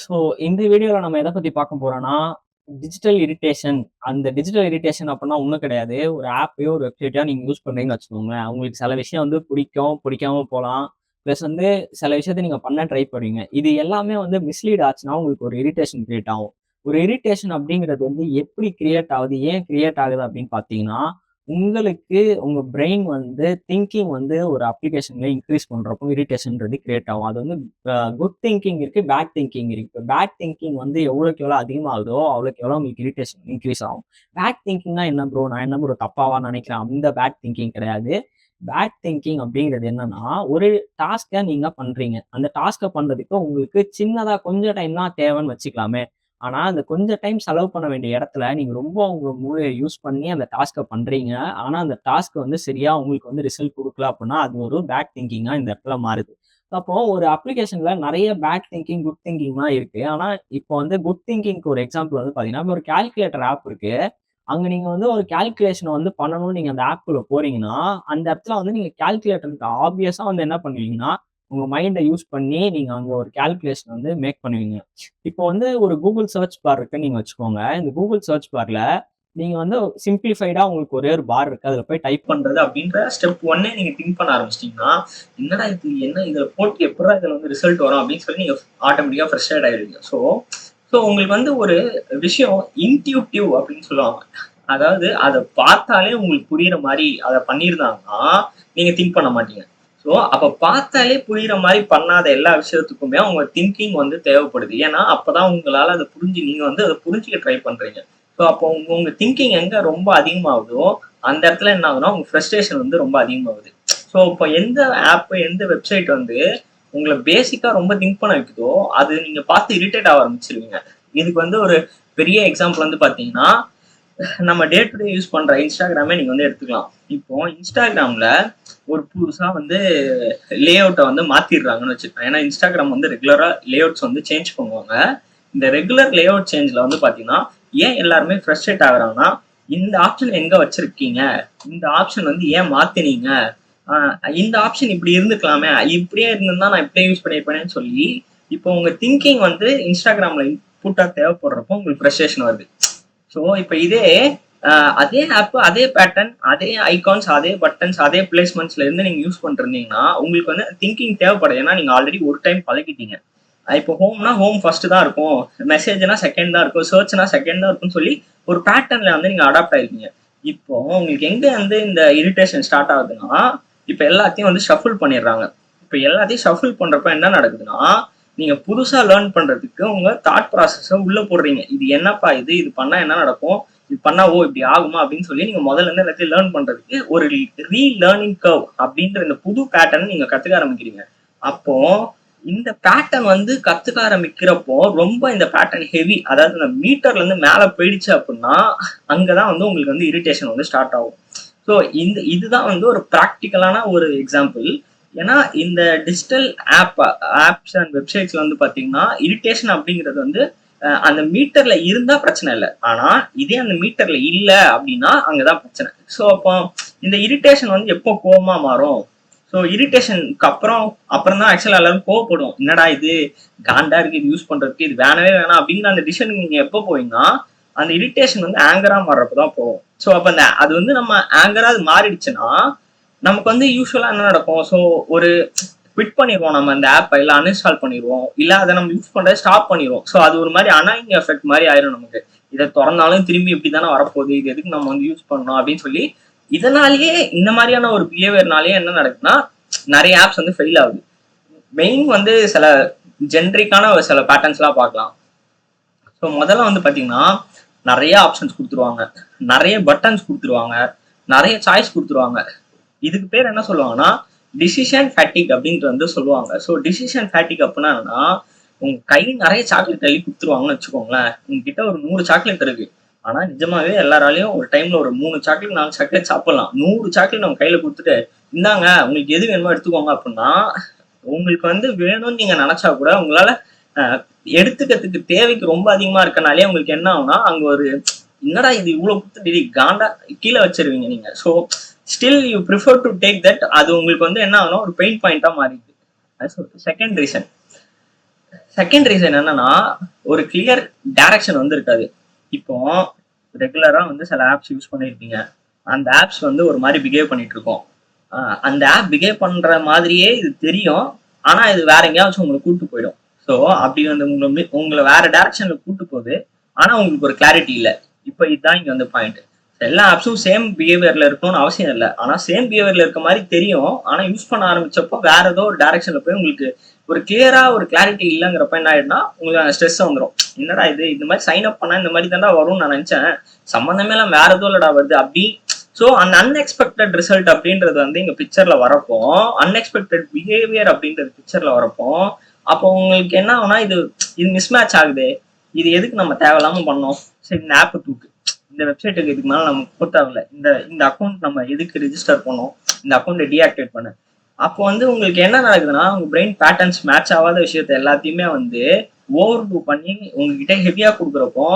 So இந்த வீடியோல நம்ம எத பத்தி பார்க்க போறோம்னா, டிஜிட்டல் இரிட்டேஷன். அந்த டிஜிட்டல் இரிட்டேஷன் அப்டின்னா ஒண்ணும் கிடையாது. ஒரு ஆப்பயோ, ஒரு வெப்சைட்டயோ நீங்க யூஸ் பண்றீங்கன்னு வச்சுக்கோங்களேன். உங்களுக்கு சில விஷயம் வந்து பிடிக்கும், பிடிக்காம போலாம். பிளஸ் வந்து சில விஷயத்த நீங்க பண்ண ட்ரை பண்ணுவீங்க. இது எல்லாமே வந்து மிஸ்லீட் ஆச்சுன்னா, உங்களுக்கு ஒரு இரிட்டேஷன் கிரியேட் ஆகும். ஒரு இரிட்டேஷன் அப்டிங்கிறது வந்து எப்படி கிரியேட் ஆகுது? ஏன் கிரியேட் ஆகுது அப்டின்னு பார்த்தீங்கன்னா, உங்களுக்கு உங்க பிரெயின் வந்து திங்கிங் வந்து ஒரு அப்ளிகேஷன்ல இன்கிரீஸ் பண்றப்போ இரிட்டேஷன்றது கிரியேட் ஆகும். அது வந்து குட் திங்கிங் இருக்கு, பேட் திங்கிங் இருக்கு. பேட் திங்கிங் வந்து எவ்வளோக்கு எவ்வளோ அதிகமாகுதோ, அவ்வளோக்கு எவ்வளோ உங்களுக்கு இரிட்டேஷன் இன்க்ரீஸ் ஆகும். பேட் திங்கிங்னா என்ன ப்ரோ? நான் என்ன ப்ரோ தப்பாவா நினைக்கிறேன்? அந்த பேட் திங்கிங் கிடையாது. பேட் திங்கிங் அப்படிங்கிறது என்னன்னா, ஒரு டாஸ்க்க நீங்க பண்றீங்க. அந்த டாஸ்க்க பண்றதுக்கு உங்களுக்கு சின்னதா கொஞ்சம் டைம் தான் தேவைன்னு வச்சுக்கலாமே. ஆனா, அந்த கொஞ்சம் டைம் செலவு பண்ண வேண்டிய இடத்துல, நீங்க ரொம்ப உங்க மூளைய யூஸ் பண்ணி அந்த டாஸ்க்க பண்றீங்க. ஆனா, அந்த டாஸ்க் வந்து சரியா உங்களுக்கு வந்து ரிசல்ட் குடுக்கல அப்டின்னா, அது ஒரு பேட் திங்கிங்கா இந்த இடத்துல மாறுது. அப்போ ஒரு அப்ளிகேஷன்ல நெறைய பேட் திங்கிங், குட் திங்கிங்லாம் இருக்கு. ஆனா, இப்போ வந்து குட் திங்கிங்க்கு ஒரு எக்ஸாம்பிள் வந்து பார்த்தீங்கன்னா, இப்போ ஒரு கால்குலேட்டர் ஆப் இருக்கு. அங்க நீங்க வந்து ஒரு கால்குலேஷன் வந்து பண்ணணும்னு நீங்க அந்த ஆப்க்குள்ள போறீங்கன்னா, அந்த இடத்துல வந்து நீங்க கால்குலேட்டருக்கு ஆப்வியஸா வந்து என்ன பண்ணுவீங்கன்னா, உங்க மைண்ட யூஸ் பண்ணி நீங்க அங்க ஒரு கால்குலேஷன் வந்து மேக் பண்ணுவீங்க. இப்போ வந்து ஒரு கூகுள் சர்ச் பார் இருக்குன்னு நீங்க வச்சுக்கோங்க. இந்த கூகுள் சர்ச் பார்ல நீங்க வந்து சிம்ப்ளிஃபைடா உங்களுக்கு ஒரே ஒரு பார் இருக்கு. அதுல போய் டைப் பண்றது அப்படின்ற ஸ்டெப் 1 நீங்க திங்க் பண்ண ஆரம்பிச்சிட்டீங்கன்னா, என்னடா இது என்ன இத போட்டு எப்புட்றா இதுல வந்து ரிசல்ட் வரும் அப்படின்னு சொல்லி நீங்க ஆட்டோமேட்டிக்கா ஃப்ரஸ்ட்ரேட் ஆயிடுவீங்க. ஸோ ஸோ உங்களுக்கு வந்து ஒரு விஷயம் இன்ட்யூட்டிவ் அப்படின்னு சொல்லுவாங்க. அதாவது அத பார்த்தாலே உங்களுக்கு புரியிற மாரி அத பண்ணியிருந்தாங்கன்னா, நீங்க திங்க் பண்ண மாட்டீங்க. ஸோ அப்ப பார்த்தாலே புரியிற மாரி பண்ணாத எல்லா விஷயத்துக்குமே உங்க திங்கிங் வந்து தேவைப்படுது. ஏன்னா, அப்பதான் உங்களால அத நீங்க வந்து அத புரிஞ்சுக்க ட்ரை பண்றீங்க. ஸோ அப்போ உங்க உங்க திங்கிங் எங்க ரொம்ப அதிகமாகுதோ, அந்த இடத்துல என்ன ஆகுதுன்னா, உங்க ஃப்ரஸ்ட்ரேஷன் வந்து ரொம்ப அதிகமாகுது. ஸோ இப்போ எந்த ஆப், எந்த வெப்சைட் வந்து உங்கள பேசிக்கா ரொம்ப திங்க் பண்ண வைக்குதோ, அது நீங்க பார்த்து இரிட்டேட் ஆக ஆரம்பிச்சுருவீங்க. இதுக்கு வந்து ஒரு பெரிய எக்ஸாம்பிள் வந்து பார்த்தீங்கன்னா, நம்ம டே டு டே யூஸ் பண்ற இன்ஸ்டாகிராமே நீங்க வந்து எடுத்துக்கலாம். இப்போ இன்ஸ்டாகிராம்ல ஒரு புதுசா வந்து லே அவுட்ட வந்து மாத்திடுறாங்கன்னு வச்சுக்கோங்க. ஏன்னா இன்ஸ்டாகிராம் வந்து ரெகுலரா லே அவுட்ஸ் வந்து சேஞ்ச் பண்ணுவாங்க. இந்த ரெகுலர் லே அவுட் சேஞ்ச்ல வந்து பாத்தீங்கன்னா, ஏன் எல்லாருமே ஃப்ரஸ்ட்ரேட் ஆகுறாங்கன்னா, இந்த ஆப்ஷன் எங்க வச்சிருக்கீங்க? இந்த ஆப்ஷன் வந்து ஏன் மாத்தினீங்க? இந்த ஆப்ஷன் இப்படி இருந்துக்கலாமே, இப்படியே இருந்திருந்தா நான் இப்படியே யூஸ் பண்ணியிருப்பேனேன்னு சொல்லி, இப்போ உங்க திங்கிங் வந்து இன்ஸ்டாகிராம்ல இன்புட்டா தேவைப்படுறப்போ உங்களுக்கு ஃப்ரஸ்ட்ரேஷன் வருது. ஸோ இப்போ இதே அதே ஆப், அதே பேட்டர்ன், அதே ஐகான்ஸ், அதே பட்டன்ஸ், அதே பிளேஸ்மெண்ட்ஸ்ல இருந்து நீங்க யூஸ் பண்ணிருந்தீங்கன்னா, உங்களுக்கு வந்து திங்கிங் தேவைப்படும். ஏன்னா நீங்க ஆல்ரெடி ஒரு டைம் பழகிட்டீங்க. இப்போ ஹோம்னா ஹோம் ஃபர்ஸ்ட் தான் இருக்கும், மெசேஜ்னா செகண்ட் தான் இருக்கும், சர்ச்னா செகண்ட் தான் இருக்கும்னு சொல்லி ஒரு பேட்டர்ன்ல வந்து நீங்க அடாப்ட் ஆயிருக்கீங்க. இப்போ உங்களுக்கு எங்க வந்து இந்த இரிட்டேஷன் ஸ்டார்ட் ஆகுதுன்னா, இப்போ எல்லாத்தையும் வந்து ஷஃபிள் பண்ணிடுறாங்க. இப்போ எல்லாத்தையும் ஷஃபிள் பண்றப்ப என்ன நடக்குதுன்னா, நீங்க புதுசா லேர்ன் பண்றதுக்கு உங்க தாட் ப்ராசஸ உள்ள போடுறீங்க. இது என்னப்பா இது? இது பண்ணா என்ன நடக்கும்? இது பண்ணா ஓ இப்படி ஆகுமா அப்படின்னு சொல்லி நீங்க முதல்ல இருந்து எல்லாத்தையும் லேர்ன் பண்றதுக்கு ஒரு லேர்னிங் கர்வ் அப்படின்ற இந்த புது பேட்டர்ன் நீங்க கத்துக்க ஆரம்பிக்கிறீங்க. அப்போ இந்த பேட்டர்ன் வந்து கத்துக்க ஆரம்பிக்கிறப்போ ரொம்ப இந்த பேட்டர்ன் ஹெவி, அதாவது இந்த மீட்டர்ல இருந்து மேல போயிடுச்சு அப்படின்னா அங்கதான் வந்து உங்களுக்கு வந்து இரிட்டேஷன் வந்து ஸ்டார்ட் ஆகும். ஸோ இதுதான் வந்து ஒரு ப்ராக்டிக்கலான ஒரு எக்ஸாம்பிள். ஏன்னா இந்த டிஜிட்டல் ஆப்ஸ் அண்ட் வெப்சைட்ஸ்ல வந்து பாத்தீங்கன்னா இரிட்டேஷன் அப்படிங்கிறது வந்து அந்த மீட்டர்ல இருந்தா பிரச்சனை இல்லை. ஆனா இதே அந்த மீட்டர்ல இல்ல அப்படின்னா அங்கதான் பிரச்சனை. ஸோ அப்போ இந்த இரிட்டேஷன் வந்து எப்போ கோவமா மாறும்? ஸோ இரிட்டேஷனுக்கு அப்புறம் தான் ஆக்சுவலா எல்லாரும் கோவப்படும். என்னடா இது காண்டா இருக்கு, இது யூஸ் பண்றதுக்கு, இது வேணவே வேணாம் அப்படிங்கிற அந்த டிசிஷனுக்கு நீங்க எப்போ போவீங்கன்னா, அந்த இரிட்டேஷன் வந்து ஆங்கரா மாறுறப்பதான் போகும். ஸோ அப்ப அந்த அது வந்து நம்ம ஆங்கரா அது மாறிடுச்சுன்னா நமக்கு வந்து யூஸ்வலா என்ன நடக்கும்? ஸோ ஒரு குவிட் பண்ணிடுவோம், நம்ம அந்த ஆப்பை இல்லை அன்இன்ஸ்டால் பண்ணிடுவோம், இல்லை அதை நம்ம யூஸ் பண்றதை ஸ்டாப் பண்ணிடுவோம். ஸோ அது ஒரு மாதிரி அனாயிங் எஃபெக்ட் மாதிரி ஆயிரும் நமக்கு. இதை திறந்தாலும் திரும்பி இப்படி தானே வரப்போகுது, இது எதுக்கு நம்ம வந்து யூஸ் பண்ணணும் அப்படின்னு சொல்லி இதனாலேயே இந்த மாதிரியான ஒரு பிஹேவியர்னாலேயே என்ன நடக்குதுன்னா நிறைய ஆப்ஸ் வந்து ஃபெயில் ஆகுது. மெயின் வந்து சில ஜென்ரிக்கான சில பேட்டர்ன்ஸ் எல்லாம் பார்க்கலாம். ஸோ முதல்ல வந்து பாத்தீங்கன்னா நிறைய ஆப்ஷன்ஸ் கொடுத்துருவாங்க, நிறைய பட்டன்ஸ் கொடுத்துருவாங்க, நிறைய சாய்ஸ் கொடுத்துருவாங்க. இதுக்கு பேர் என்ன சொல்லுவாங்கன்னா டிசிஷன் ஃபேட்டிக் அப்படின்ட்டு வந்து சொல்லுவாங்க. ஸோ டிசிஷன் ஃபேட்டிக் அப்படின்னா என்னன்னா, உங்க கை நிறைய சாக்லேட் தள்ளி கொடுத்துருவாங்கன்னு வச்சுக்கோங்களேன். உங்ககிட்ட ஒரு 100 சாக்லேட் இருக்கு. ஆனா நிஜமாவே எல்லாராலையும் ஒரு டைம்ல ஒரு 3 சாக்லேட் 4 சாக்லேட் சாப்பிடலாம். 100 சாக்லேட் நம்ம கையில கொடுத்துட்டு இந்தாங்க உங்களுக்கு எது வேணுமோ எடுத்துக்கோங்க அப்படின்னா, உங்களுக்கு வந்து வேணும்னு நீங்க நினைச்சா கூட உங்களால எடுத்துக்கிறதுக்கு தேவைக்கு ரொம்ப அதிகமா இருக்கனாலே உங்களுக்கு என்ன ஆகும்னா அங்க ஒரு என்னடா இது இவ்வளவு கொடுத்து காண்டா கீழே வச்சிருவீங்க நீங்க. So still you prefer to take that. அது உங்களுக்கு வந்து என்ன ஆகும்னா ஒரு பெயின் பாயிண்டா மாறிடுது. செகண்ட் ரீசன் செகண்ட் ரீசன் என்னன்னா, ஒரு கிளியர் டைரக்ஷன் வந்து இருக்காது. இப்போ ரெகுலரா வந்து சில ஆப்ஸ் யூஸ் பண்ணியிருப்பீங்க. அந்த ஆப்ஸ் வந்து ஒரு மாதிரி பிஹேவ் பண்ணிட்டு இருக்கோம். அந்த ஆப் பிஹேவ் பண்ற மாதிரியே இது தெரியும். ஆனா இது வேற எங்கேயாச்சும் உங்களை கூட்டு போயிடும். ஸோ அப்படி வந்து உங்களை வேற டைரக்ஷன்ல கூட்டு போகுது. ஆனா உங்களுக்கு ஒரு கிளாரிட்டி இல்லை. இப்போ இதுதான் இங்க வந்து பாயிண்ட். எல்லா ஆப்ஸும் சேம் பிஹேவியர்ல இருக்கணும்னு அவசியம் இல்லை. ஆனா சேம் பிஹேவியர்ல இருக்க மாதிரி தெரியும். ஆனா யூஸ் பண்ண ஆரம்பிச்சப்போ வேற ஏதோ ஒரு டைரக்ஷன்ல போய் உங்களுக்கு ஒரு கிளியரா ஒரு கிளாரிட்டி இல்லைங்கிறப்ப என்ன ஆயிடுனா உங்களுக்கு ஸ்ட்ரெஸ் வந்துடும். என்னடா இது இந்த மாதிரி சைன் அப் பண்ணா இந்த மாதிரி தாண்டா வரும்னு நான் நினைச்சேன், சம்பந்தமே எல்லாம் வேற ஏதோ இல்லடா வருது அப்படி. ஸோ அந்த அன்எக்ஸ்பெக்டட் ரிசல்ட் அப்படின்றது வந்து இங்க பிக்சர்ல வரப்போ, அன்எக்ஸ்பெக்டட் பிஹேவியர் அப்படின்றது பிக்சர்ல வரப்போ, அப்போ உங்களுக்கு என்ன ஆகுனா இது இது மிஸ்மேட்ச் ஆகுது. இது எதுக்கு நம்ம தேவையில்லாம பண்ணோம், சரி இந்த ஆப் தூக்கு, இந்த வெப்சைட்டுக்கு இதுக்கு மேல நம்ம கொடுத்தாவில்ல, இந்த இந்த அக்கௌண்ட் நம்ம எதுக்கு ரிஜிஸ்டர் பண்ணோம், இந்த அக்கௌண்ட்டை டீஆக்டிவேட் பண்ணு. அப்போ வந்து உங்களுக்கு என்ன நடக்குதுன்னா, உங்க பிரெயின் பேட்டர்ன்ஸ் மேட்ச் ஆகாத விஷயத்த எல்லாத்தையுமே வந்து ஓவர் டூ பண்ணி உங்ககிட்ட ஹெவியா கொடுக்குறப்போ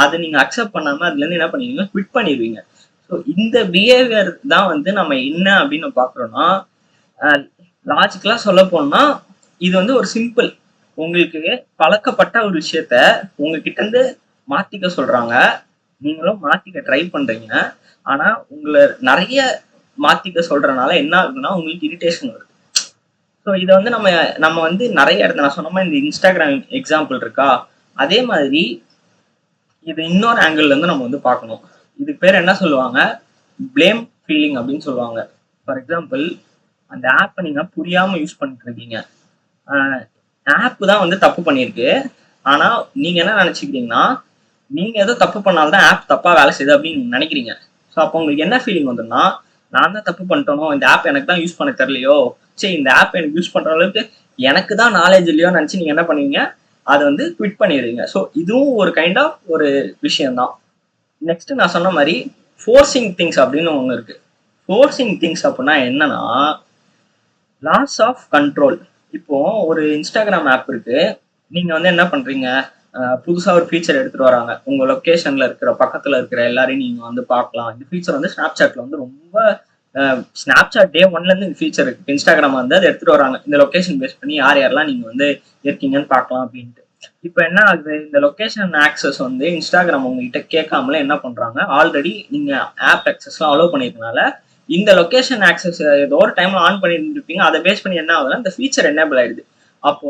அதை நீங்க அக்செப்ட் பண்ணாம அதுல இருந்து என்ன பண்ணுவீங்க, குவிட் பண்ணிடுவீங்க. ஸோ இந்த பிஹேவியர் தான் வந்து நம்ம என்ன அப்படின்னு பாக்குறோம்னா, லாஜிக்கலா சொல்ல போனா இது வந்து ஒரு சிம்பிள். உங்களுக்கு பழக்கப்பட்ட ஒரு விஷயத்த உங்ககிட்ட இருந்து மாத்திக்க சொல்றாங்க, நீங்களும் மாத்திக்க ட்ரை பண்றீங்க. ஆனா உங்களை நிறைய மாத்திக்க சொல்றதுனால என்ன ஆகுதுன்னா உங்களுக்கு இரிட்டேஷன் வருது. ஸோ இதை வந்து நம்ம நம்ம வந்து நிறைய இடத்துல நான் சொன்ன மாதிரி இந்த இன்ஸ்டாகிராம் எக்ஸாம்பிள் இருக்கா, அதே மாதிரி இது இன்னொரு ஆங்கிள் இருந்து நம்ம வந்து பார்க்கணும். இதுக்கு பேர் என்ன சொல்லுவாங்க, பிளேம் ஃபீலிங் அப்படின்னு சொல்லுவாங்க. ஃபார் எக்ஸாம்பிள், அந்த ஆப்பை நீங்க புரியாம யூஸ் பண்ணிட்டு இருக்கீங்க. ஆப் தான் வந்து தப்பு பண்ணியிருக்கு. ஆனா நீங்க என்ன நினைச்சுக்கிறீங்கன்னா, நீங்க ஏதோ தப்பு பண்ணால்தான் ஆப் தப்பா வேலை செய்யுது அப்படின்னு நினைக்கிறீங்க. ஸோ அப்போ உங்களுக்கு என்ன ஃபீலிங் வந்துன்னா, நான் தான் தப்பு பண்ணிட்டனோ, இந்த ஆப் எனக்கு தான் யூஸ் பண்ண தெரியலையோ, சரி இந்த ஆப் எனக்கு யூஸ் பண்ற அளவுக்கு எனக்கு தான் நாலேஜ் இல்லையோ நினைச்சு நீங்க என்ன பண்ணுவீங்க, அதை வந்து குவிட் பண்ணிடுவீங்க. ஸோ இதுவும் ஒரு கைண்ட் ஆஃப் ஒரு விஷயம்தான். நெக்ஸ்ட் நான் சொன்ன மாதிரி ஃபோர்சிங் திங்ஸ் அப்படின்னு ஒன்று இருக்கு. ஃபோர்சிங் திங்ஸ் அப்படின்னா என்னன்னா, லாஸ் ஆஃப் கண்ட்ரோல். இப்போ ஒரு இன்ஸ்டாகிராம் ஆப் இருக்கு, நீங்க வந்து என்ன பண்றீங்க, புதுசா ஒரு ஃபீச்சர் எடுத்துட்டு வராங்க, உங்க லொகேஷன்ல இருக்கிற பக்கத்துல இருக்கிற எல்லாரையும் நீங்க வந்து பார்க்கலாம். இந்த ஃபீச்சர் வந்து ஸ்னாப்சாட்ல வந்து ரொம்ப ஸ்னாப்சாட் டே ஒன்ல இருந்து இந்த ஃபீச்சர் இருக்கு, இன்ஸ்டாகிராம் வந்து அதை எடுத்துட்டு வராங்க. இந்த லொகேஷன் பேஸ் பண்ணி யார் யாரெல்லாம் நீங்க வந்து இருக்கீங்கன்னு பார்க்கலாம் அப்படின்ட்டு. இப்போ என்ன ஆகுது, இந்த லொகேஷன் ஆக்சஸ் வந்து இன்ஸ்டாகிராம் உங்ககிட்ட கேட்காமல என்ன பண்றாங்க, ஆல்ரெடி நீங்க ஆப் ஆக்சஸ்லாம் அலோவ் பண்ணிருக்கனால இந்த லொகேஷன் ஆக்சஸ் ஏதோ ஒரு டைம்ல ஆன் பண்ணிட்டு இருப்பீங்க, அதை பேஸ் பண்ணி என்ன ஆகுதுன்னா இந்த ஃபீச்சர் எனேபிள் ஆயிடுது. அப்போ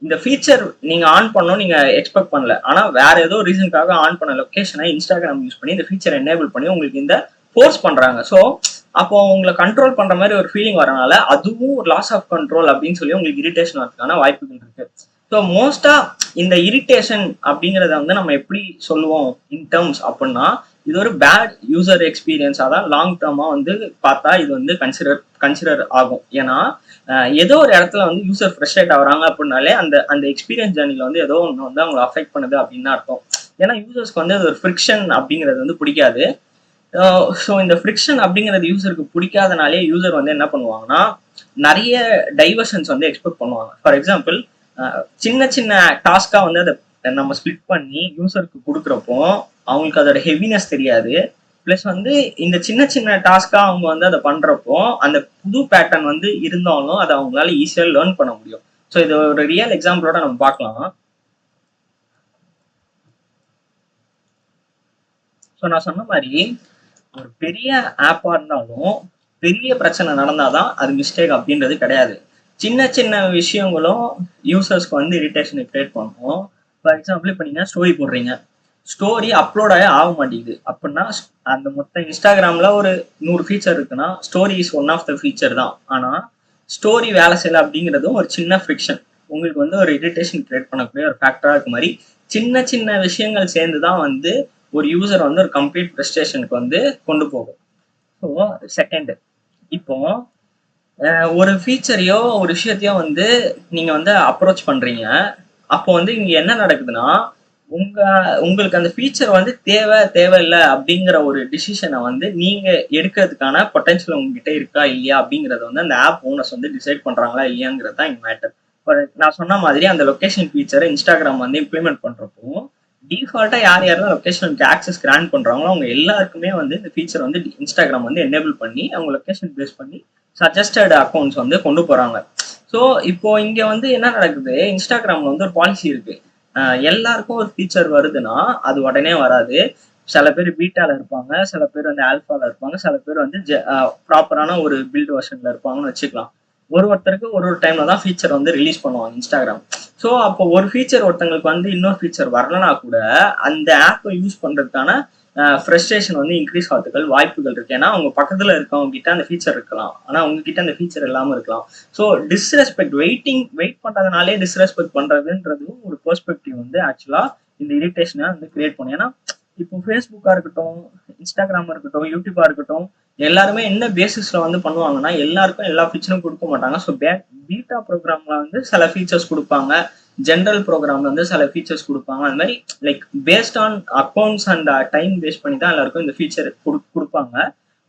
இந்த ஃபீச்சர் நீங்க ஆன் பண்ணணும் நீங்க எக்ஸ்பெக்ட் பண்ணல, ஆனா வேற ஏதோ ரீசனுக்காக ஆன் பண்ண லொகேஷனை இன்ஸ்டாகிராம் யூஸ் பண்ணி இந்த ஃபீச்சர் எனேபிள் பண்ணி உங்களுக்கு இந்த ஃபோர்ஸ் பண்றாங்க. ஸோ அப்போ உங்களை கண்ட்ரோல் பண்ற மாதிரி ஒரு ஃபீலிங் வரனால அதுவும் ஒரு லாஸ் ஆஃப் கண்ட்ரோல் அப்படின்னு சொல்லி உங்களுக்கு இரிட்டேஷன் வரதுக்கான வாய்ப்புகள் இருக்கு. ஸோ மோஸ்டா இந்த இரிட்டேஷன் அப்படிங்கிறத வந்து நம்ம எப்படி சொல்லுவோம் இன் டேர்ம்ஸ் அப்படின்னா, இது ஒரு பேட் யூசர் எக்ஸ்பீரியன்ஸா தான் லாங் டேர்மா வந்து பார்த்தா இது வந்து கன்சிடர் ஆகும். ஏன்னா ஏதோ ஒரு இடத்துல வந்து யூசர் ஃப்ரஸ்ட்ரேட் ஆகுறாங்க அப்படின்னாலே அந்த அந்த எக்ஸ்பீரியன்ஸ் ஜேர்னில வந்து ஏதோ ஒன்று வந்து அவங்களை அஃபெக்ட் பண்ணுது அப்படின்னு அர்த்தம். ஏன்னா யூசர்ஸ்க்கு வந்து அது ஒரு ஃப்ரிக்ஷன் அப்படிங்கிறது வந்து பிடிக்காது. ஸோ இந்த ஃப்ரிக்ஷன் அப்படிங்கிறது யூசருக்கு பிடிக்காதனாலே யூசர் வந்து என்ன பண்ணுவாங்கன்னா நிறைய டைவர்ஷன்ஸ் வந்து எக்ஸ்பெக்ட் பண்ணுவாங்க. ஃபார் எக்ஸாம்பிள், சின்ன சின்ன டாஸ்கா வந்து அதை நம்ம ஸ்பிளிட் பண்ணி யூசருக்கு கொடுக்குறப்போ அவங்களுக்கு அதோட ஹெவினஸ் தெரியாது. பிளஸ் வந்து இந்த சின்ன சின்ன டாஸ்கா அவங்க வந்து அதை பண்றப்போ அந்த புது பேட்டர்ன் வந்து இருந்தாலும் அதை அவங்களால ஈஸியா லேர்ன் பண்ண முடியும். ஸோ இது ஒரு ரியல் எக்ஸாம்பிளோட நம்ம பார்க்கலாம். ஸோ நான் சொன்ன மாதிரி ஒரு பெரிய ஆப்பா இருந்தாலும் பெரிய பிரச்சனை நடந்தாதான் அது மிஸ்டேக் அப்படின்றது கிடையாது. சின்ன சின்ன விஷயங்களும் யூசர்ஸ்க்கு வந்து இரிட்டேஷனை கிரியேட் பண்ணும். ஃபார் எக்ஸாம்பிள், இப்போ நீங்க ஸ்டோரி போடுறீங்க, ஸ்டோரி அப்லோட் ஆக மாட்டேங்குது அப்படின்னா, அந்த மொத்த இன்ஸ்டாகிராம்ல ஒரு 100 ஃபீச்சர் இருக்குன்னா story is one of the feature தான். ஆனா ஸ்டோரி வேலை செய்யல அப்படிங்கிறதும் ஒரு சின்ன ஃப்ரிக்ஷன் உங்களுக்கு வந்து ஒரு இரிட்டேஷன் கிரியேட் பண்ணக்கூடிய ஒரு ஃபேக்டரா இருக்க மாதிரி சின்ன சின்ன விஷயங்கள் சேர்ந்துதான் வந்து ஒரு யூசர் வந்து ஒரு கம்ப்ளீட் ஃப்ரஸ்ட்ரேஷனுக்கு வந்து கொண்டு போகும். ஸோ செகண்ட், இப்போ ஒரு ஃபீச்சரையோ ஒரு விஷயத்தையோ வந்து நீங்க வந்து அப்ரோச் பண்றீங்க, அப்போ வந்து இங்க என்ன நடக்குதுன்னா உங்களுக்கு அந்த ஃபீச்சர் வந்து தேவையில்லை அப்படிங்கிற ஒரு டிசிஷனை வந்து நீங்க எடுக்கிறதுக்கான பொட்டன்ஷியல் உங்ககிட்ட இருக்கா இல்லையா அப்படிங்கறத வந்து அந்த ஆப் ஓனர்ஸ் வந்து டிசைட் பண்றாங்களா இல்லையாங்கிறது தான் இங்க மேட்டர். நான் சொன்ன மாதிரி அந்த லொகேஷன் ஃபீச்சரை இன்ஸ்டாகிராம் வந்து இம்ப்ளிமெண்ட் பண்றப்போ டிஃபால்ட்டா யார் யாரெல்லாம் லொகேஷனுக்கு ஆக்சஸ் கிராண்ட் பண்றாங்களோ அவங்க எல்லாருக்குமே வந்து இந்த ஃபீச்சர் வந்து இன்ஸ்டாகிராம் வந்து எனேபிள் பண்ணி அவங்க லொகேஷன் பேஸ் பண்ணி சஜஸ்டட் அக்கௌண்ட்ஸ் வந்து கொண்டு போறாங்க. ஸோ இப்போ இங்க வந்து என்ன நடக்குது, இன்ஸ்டாகிராம்ல வந்து ஒரு பாலிசி இருக்கு. எல்லாருக்கும் ஒரு ஃபீச்சர் வருதுன்னா அது உடனே வராது. சில பேர் பீட்டால இருப்பாங்க, சில பேர் வந்து ஆல்ஃபால இருப்பாங்க, சில பேர் வந்து ப்ராப்பரான ஒரு பில்ட் வெர்ஷன்ல இருப்பாங்கன்னு வச்சுக்கலாம். ஒருத்தருக்கு ஒரு டைம்ல தான் ஃபீச்சர் வந்து ரிலீஸ் பண்ணுவாங்க இன்ஸ்டாகிராம். ஸோ அப்போ ஒரு ஃபீச்சர் ஒருத்தங்களுக்கு வந்து இன்னொரு ஃபீச்சர் வரலனா கூட அந்த ஆப்பை யூஸ் பண்றதுக்கான ஃப்ரஸ்ட்ரேஷன் வந்து இன்க்ரீஸ் ஆகிறதுக்கு வாய்ப்புகள் இருக்கு. ஏன்னா அவங்க பக்கத்துல இருக்கவங்க கிட்ட அந்த ஃபீச்சர் இருக்கலாம், ஆனா உங்ககிட்ட அந்த ஃபீச்சர் இல்லாம இருக்கலாம். ஸோ டிஸ்ரெஸ்பெக்ட், வெயிட் பண்றதுனாலே டிஸ்ரெஸ்பெக்ட் பண்றதுன்றது ஒரு பெர்ஸ்பெக்டிவ் வந்து ஆக்சுவலா இந்த இரிட்டேஷனை வந்து கிரியேட் பண்ணும். ஏன்னா இப்போ ஃபேஸ்புக்கா இருக்கட்டும், இன்ஸ்டாகிராமா இருக்கட்டும், யூடியூபா இருக்கட்டும், எல்லாருமே என்ன பேசிஸ்ல வந்து பண்ணுவாங்கன்னா எல்லாருக்கும் எல்லா ஃபீச்சரும் கொடுக்க மாட்டாங்க. ஸோ பீட்டா ப்ரோக்ராம்ல வந்து சில ஃபீச்சர்ஸ் கொடுப்பாங்க, ஜென்ரல் ப்ரோக்ராம்ல வந்து சில ஃபீச்சர்ஸ் கொடுப்பாங்க. அந்த மாதிரி like based on accounts and time base பண்ணி தான் எல்லாருக்கும் இந்த ஃபீச்சர் கொடுப்பாங்க.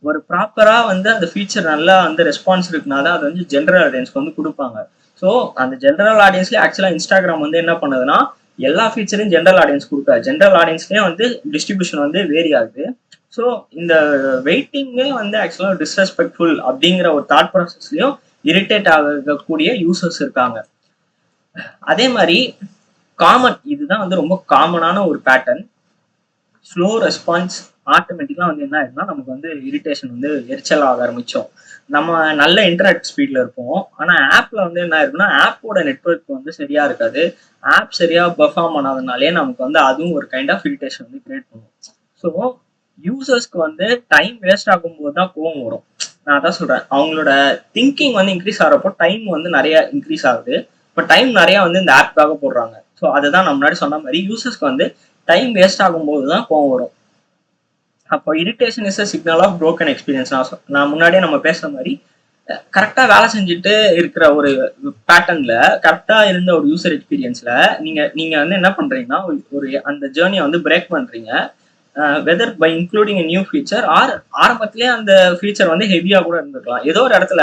ஒரு ப்ராப்பரா வந்து அந்த ஃபீச்சர் நல்லா வந்து ரெஸ்பான்ஸ் இருக்குன்னா தான் அது வந்து ஜென்ரல் ஆடியன்ஸ்க்கு வந்து கொடுப்பாங்க. ஸோ அந்த ஜென்ரல் ஆடியன்ஸ்லேயே ஆக்சுவலா இன்ஸ்டாகிராம் வந்து என்ன பண்ணுதுன்னா எல்லா ஃபீச்சரையும் ஜென்ரல் ஆடியன்ஸ் கொடுக்காது. ஜென்ரல் ஆடியன்ஸ்லேயே வந்து டிஸ்ட்ரிபியூஷன் வந்து வேரி ஆகுது. ஸோ இந்த வெயிட்டிங்கே வந்து ஆக்சுவலா டிஸ்ரெஸ்பெக்ட்ஃபுல் அப்படிங்கிற ஒரு தாட் ப்ராசஸ்லயும் இரிட்டேட் ஆகக்கூடிய யூசர்ஸ் இருக்காங்க. அதே மாதிரி இதுதான் வந்து ரொம்ப காமனான ஒரு பேட்டர்ன். ஸ்லோ ரெஸ்பான்ஸ் ஆட்டோமேட்டிக்கா வந்து என்ன ஆயிடும்னா நமக்கு வந்து இரிட்டேஷன் வந்து எரிச்சல் ஆக ஆரம்பிச்சோம். நம்ம நல்ல இன்டர்நெட் ஸ்பீட்ல இருப்போம், ஆனா ஆப்ல வந்து என்ன ஆயிருக்குன்னா ஆப்போட நெட்ஒர்க் வந்து சரியா இருக்காது. ஆப் சரியா பெர்ஃபார்ம் பண்ணாதனாலே நமக்கு வந்து அதுவும் ஒரு கைண்ட் ஆஃப் இரிட்டேஷன் வந்து கிரியேட் பண்ணும். ஸோ யூசர்ஸ்க்கு வந்து டைம் வேஸ்ட் ஆகும்போது தான் கோவம் வரும். நான் அதான் சொல்றேன், அவங்களோட திங்கிங் வந்து இன்க்ரீஸ் ஆகிறப்போ டைம் வந்து நிறைய இன்க்ரீஸ் ஆகுது. இப்போ டைம் நிறைய வந்து இந்த ஆப்காக போடுறாங்க. ஸோ அதுதான் நான் முன்னாடி சொன்ன மாதிரி யூசர்ஸ்க்கு வந்து டைம் வேஸ்ட் ஆகும்போது தான் கோவம் வரும். அப்போ irritation is a signal of broken experience. நான் முன்னாடியே நம்ம பேசுற மாதிரி கரெக்டா வேலை செஞ்சுட்டு இருக்கிற ஒரு பேட்டர்ன்ல கரெக்டா இருந்த ஒரு யூசர் எக்ஸ்பீரியன்ஸ்ல நீங்க வந்து என்ன பண்றீங்கன்னா ஒரு அந்த ஜேர்னியை வந்து பிரேக் பண்றீங்க. Whether by including new feature or ஆரம்பத்திலேயே அந்த ஃபீச்சர் வந்து ஹெவியா கூட இருந்திருக்கலாம். ஏதோ ஒரு இடத்துல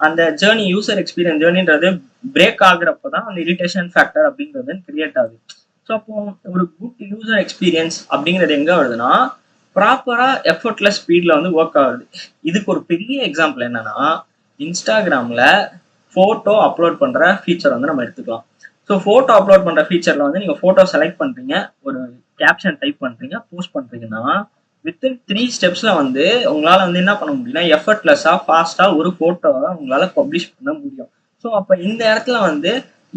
அந்த ஜேர்னி, யூசர் எக்ஸ்பீரியன்ஸ் ஜேர்னின்றது பிரேக் ஆகுறப்பதான் அந்த இரிட்டேஷன் ஃபேக்டர் அப்படிங்கிறது கிரியேட் ஆகுது. ஸோ அப்போ ஒரு குட் யூசர் எக்ஸ்பீரியன்ஸ் அப்படிங்கிறது எங்க வருதுன்னா ப்ராப்பரா எஃபர்ட்லெஸ் ஸ்பீட்ல வந்து ஒர்க் ஆகுது. இதுக்கு ஒரு பெரிய எக்ஸாம்பிள் என்னன்னா இன்ஸ்டாகிராம்ல போட்டோ அப்லோட் பண்ற ஃபீச்சர் வந்து நம்ம எடுத்துக்கலாம். ஸோ போட்டோ அப்லோட் பண்ற ஃபீச்சர்ல வந்து நீங்க போட்டோ செலக்ட் பண்றீங்க, ஒரு கேப்ஷன் டைப் பண்றீங்க, போஸ்ட் பண்றீங்கன்னா வித்தின் 3 ஸ்டெப்ஸ்ல வந்து உங்களால வந்து என்ன பண்ண முடியும்னா எஃபர்ட்லெஸ்ஸா ஃபாஸ்டா ஒரு போட்டோவை உங்களால பப்ளிஷ் பண்ண முடியும். ஸோ அப்ப இந்த இடத்துல வந்து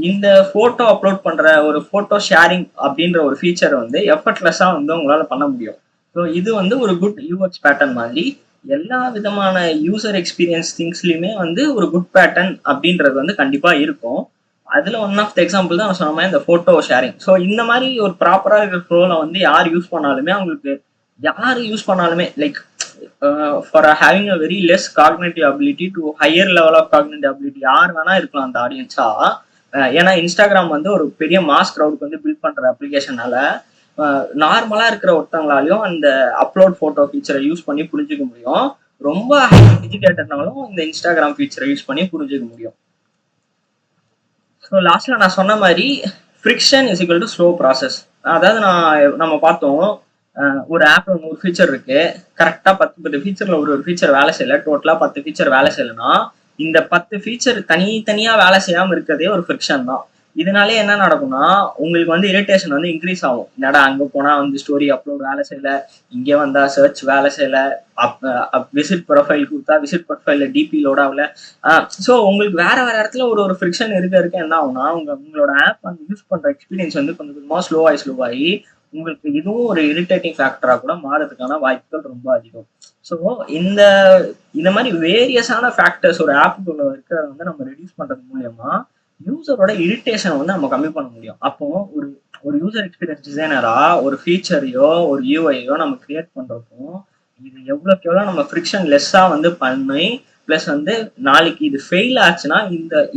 இந்த போட்டோ அப்லோட் பண்ற ஒரு போட்டோ ஷேரிங் அப்படின்ற ஒரு ஃபீச்சர் வந்து எஃபர்ட்லெஸ்ஸா வந்து உங்களால பண்ண முடியும். ஸோ இது வந்து ஒரு குட் யூஎக்ஸ் பேட்டர்ன் மாதிரி எல்லா விதமான யூசர் எக்ஸ்பீரியன்ஸ் திங்ஸ்லயுமே வந்து ஒரு குட் பேட்டர்ன் அப்படின்றது வந்து கண்டிப்பா இருக்கும். அதுல ஒன் ஆஃப் த எக்ஸாம்பிள் தான் நான் சொன்ன மாதிரி இந்த போட்டோ ஷேரிங். ஸோ இந்த மாதிரி ஒரு ப்ராப்பரா இருக்கிற ஃப்ளோல வந்து யார் யூஸ் பண்ணாலுமே like for having a very less cognitive ability to higher level of cognitive ability யார் வேணா இருக்கலாம் அந்த ஆடியன்ஸா. ஏன்னா இன்ஸ்டாகிராம் வந்து ஒரு பெரிய மாஸ் க்ரௌடுக்கு வந்து பில்ட் பண்ற அப்ளிகேஷனால நார்மலா இருக்கிற ஒருத்தவங்களாலையும் அந்த அப்லோட் போட்டோ ஃபீச்சரை யூஸ் பண்ணி புரிஞ்சுக்க முடியும். ரொம்ப ஹை எஜுகேட்டட்னாலும் இந்த இன்ஸ்டாகிராம் ஃபீச்சரை யூஸ் பண்ணி புரிஞ்சுக்க முடியும். ஸோ லாஸ்ட்ல நான் சொன்ன மாதிரி friction is equal to slow process. அதாவது நம்ம பார்த்தோம், ஒரு ஆப்ல 100 ஃபீச்சர் இருக்கு, கரெக்டா 10 ஃபீச்சர்ல ஒரு ஃபீச்சர் வேலை செய்யல, டோட்டலா 10 ஃபீச்சர் வேலை செய்யலன்னா இந்த 10 ஃபீச்சர் தனித்தனியா வேலை செய்யாம இருக்கிறதே ஒரு ஃப்ரிக்ஷன் தான். இதனாலே என்ன நடக்கும்னா உங்களுக்கு வந்து இரிட்டேஷன் வந்து இன்க்ரீஸ் ஆகும். என்னடா அங்க போனா வந்து ஸ்டோரி அப்லோட் வேலை செய்யல, இங்க வந்தா சர்ச் வேலை செய்யல, விசிட் ப்ரொஃபைல் கொடுத்தா விசிட் ப்ரொஃபைல்ல டிபி லோட் ஆகல. ஸோ உங்களுக்கு வேற இடத்துல ஒரு ஃப்ரிக்ஷன் இருக்க என்ன ஆகும்னா உங்களோட ஆப் வந்து யூஸ் பண்ற எக்ஸ்பீரியன்ஸ் வந்து கொஞ்சம் கொஞ்சமா ஸ்லோவாகி உங்களுக்கு இதுவும் ஒரு இரிட்டேட்டிங் ஃபேக்டரா கூட மாறதுக்கான வாய்ப்புகள் ரொம்ப அதிகம். ஸோ இந்த மாதிரி வேரியஸான ஃபேக்டர்ஸ் ஒரு ஆப்புக்குள்ள இருக்கிறத வந்து நம்ம ரெடியூஸ் பண்றது மூலியமா யூசரோட இரிட்டேஷன் வந்து நம்ம கம்மி பண்ண முடியும். அப்போ ஒரு யூசர் எக்ஸ்பீரியன்ஸ் டிசைனரா ஒரு ஃபீச்சரையோ ஒரு யூஐயோ நம்ம கிரியேட் பண்றப்போ இது எவ்வளோக்கு எவ்வளோ நம்ம ஃப்ரிக்ஷன் லெஸ்ஸா வந்து பண்ணி பிளஸ் வந்து நாளைக்கு இது ஃபெயில் ஆச்சுன்னா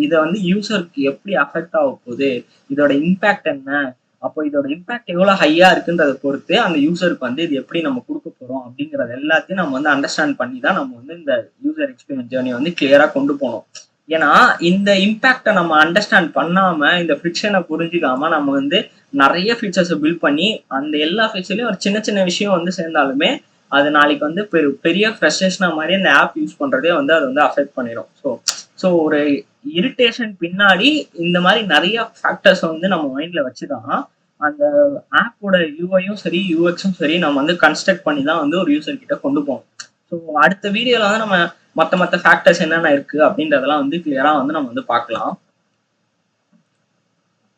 இதை வந்து யூசருக்கு எப்படி அஃபெக்ட் ஆக போகுது, இதோட இம்பேக்ட் என்ன, அப்போ இதோட இம்பாக்ட் எவ்வளவு ஹையா இருக்குன்றதை பொறுத்து அந்த யூசருக்கு வந்து இது எப்படி நம்ம கொடுக்க போறோம் அப்படிங்கறது எல்லாத்தையும் நம்ம வந்து அண்டர்ஸ்டாண்ட் பண்ணி தான் நம்ம வந்து இந்த யூசர் எக்ஸ்பீரியன்ஸ் ஜேர்னி வந்து கிளியரா கொண்டு போகணும். ஏன்னா இந்த இம்பாக்டை நம்ம அண்டர்ஸ்டாண்ட் பண்ணாம இந்த ஃப்ரிக்ஷனை புரிஞ்சுக்காம நம்ம வந்து நிறைய ஃபீச்சர்ஸை பில்ட் பண்ணி அந்த எல்லா ஃபீச்சர்லயும் ஒரு சின்ன சின்ன விஷயம் வந்து சேர்ந்தாலுமே அது நாளைக்கு வந்து பெரிய ஃப்ரஸ்ட்ரேஷனா மாதிரி அந்த ஆப் யூஸ் பண்றதே வந்து அது வந்து அஃபெக்ட் பண்ணிடும். ஸோ ஒரு இரிட்டேஷன் பின்னாடி இந்த மாதிரி நிறைய ஃபேக்டர்ஸ் வந்து நம்ம மைண்ட்ல வச்சுதான் அந்த ஆப்போட யூஐயும் சரி யூஎக்ஸும் சரி நம்ம வந்து கன்ஸ்ட்ரக்ட் பண்ணி தான் வந்து ஒரு யூசர் கிட்ட கொண்டு போகணும். ஸோ அடுத்த வீடியோல வந்து நம்ம மற்ற ஃபேக்டர்ஸ் என்னென்ன இருக்கு அப்படின்றதெல்லாம் வந்து கிளியரா வந்து நம்ம வந்து பார்க்கலாம்.